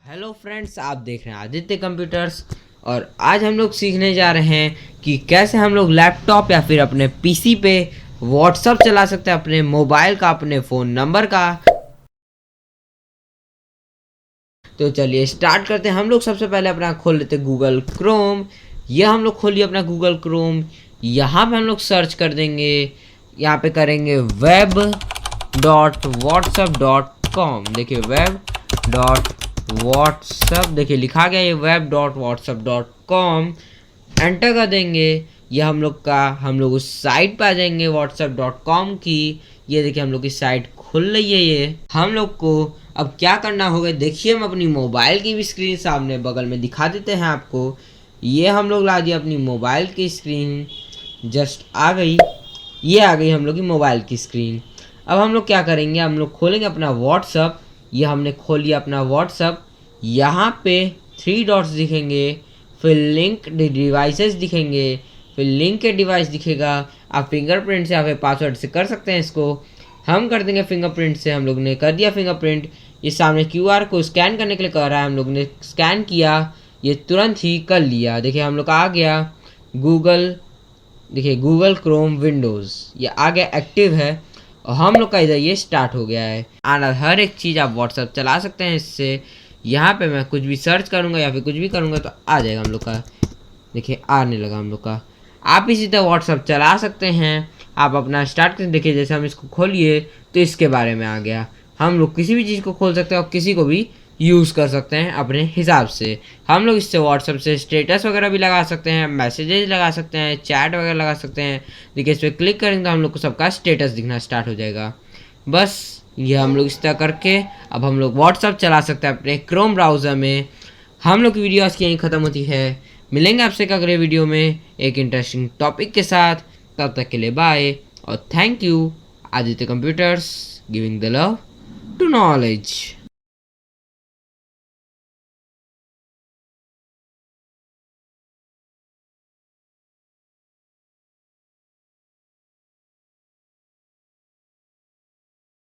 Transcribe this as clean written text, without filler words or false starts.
Hello friends, आप देख रहे हैं आदित्य कंप्यूटर्स। और आज हम लोग सीखने जा रहे हैं कि कैसे हम लोग लैपटॉप या फिर अपने पीसी पे व्हाट्सअप चला सकते हैं, अपने मोबाइल का, अपने फ़ोन नंबर का। तो चलिए स्टार्ट करते हैं। हम लोग सबसे पहले अपना खोल लेते हैं गूगल क्रोम। यह हम लोग खोलिए अपना गूगल क्रोम। यहाँ पे हम लोग सर्च कर देंगे, यहाँ पे करेंगे web.whatsapp.com। देखिए web.whatsapp, देखिए लिखा गया ये web.whatsapp.com। एंटर कर देंगे। ये हम लोग उस साइट पे आ जाएंगे whatsapp.com की। ये देखिए हम लोग की साइट खुल रही है। ये हम लोग को अब क्या करना होगा, देखिए हम अपनी मोबाइल की भी स्क्रीन सामने बगल में दिखा देते हैं आपको। ये हम लोग ला दिए अपनी मोबाइल की स्क्रीन, जस्ट आ गई। ये आ गई हम लोग की मोबाइल की स्क्रीन। अब हम लोग क्या करेंगे, हम लोग खोलेंगे अपना व्हाट्सअप। ये हमने खोल लिया अपना व्हाट्सअप। यहाँ पे थ्री डॉट्स दिखेंगे, फिर लिंक डिवाइसेस दिखेंगे, फिर लिंक के डिवाइस दिखेगा। आप फिंगरप्रिंट से या फिर पासवर्ड से कर सकते हैं इसको। हम कर देंगे फिंगरप्रिंट से। हम लोग ने कर दिया फिंगरप्रिंट। ये सामने क्यूआर को स्कैन करने के लिए कह रहा है, हम लोग ने स्कैन किया। ये तुरंत ही कर लिया। देखिए हम लोग आ गया गूगल, देखिए गूगल क्रोम विंडोज़ ये आ गया, एक्टिव है। और हम लोग का इधर ये स्टार्ट हो गया है। आना हर एक चीज़ आप व्हाट्सअप चला सकते हैं इससे। यहाँ पे मैं कुछ भी सर्च करूँगा या फिर कुछ भी करूँगा तो आ जाएगा हम लोग का। देखिए आने लगा हम लोग का। आप इसी तरह व्हाट्सअप चला सकते हैं। आप अपना स्टार्ट करें। देखिए जैसे हम इसको खोलिए तो इसके बारे में आ गया। हम लोग किसी भी चीज़ को खोल सकते हैं और किसी को भी यूज़ कर सकते हैं अपने हिसाब से। हम लोग इससे व्हाट्सअप से स्टेटस वगैरह भी लगा सकते हैं, मैसेजेस लगा सकते हैं, चैट वगैरह लगा सकते हैं। देखिए इस पर क्लिक करेंगे तो हम लोग को सबका स्टेटस दिखना स्टार्ट हो जाएगा। बस ये हम लोग इस तरह करके अब हम लोग व्हाट्सअप चला सकते हैं अपने क्रोम ब्राउज़र में। हम लोग की वीडियो आज की यहीं ख़त्म होती है। मिलेंगे आपसे एक अगले वीडियो में एक इंटरेस्टिंग टॉपिक के साथ। तब तक के लिए बाय और thank you. Aditya computers, giving the love to knowledge.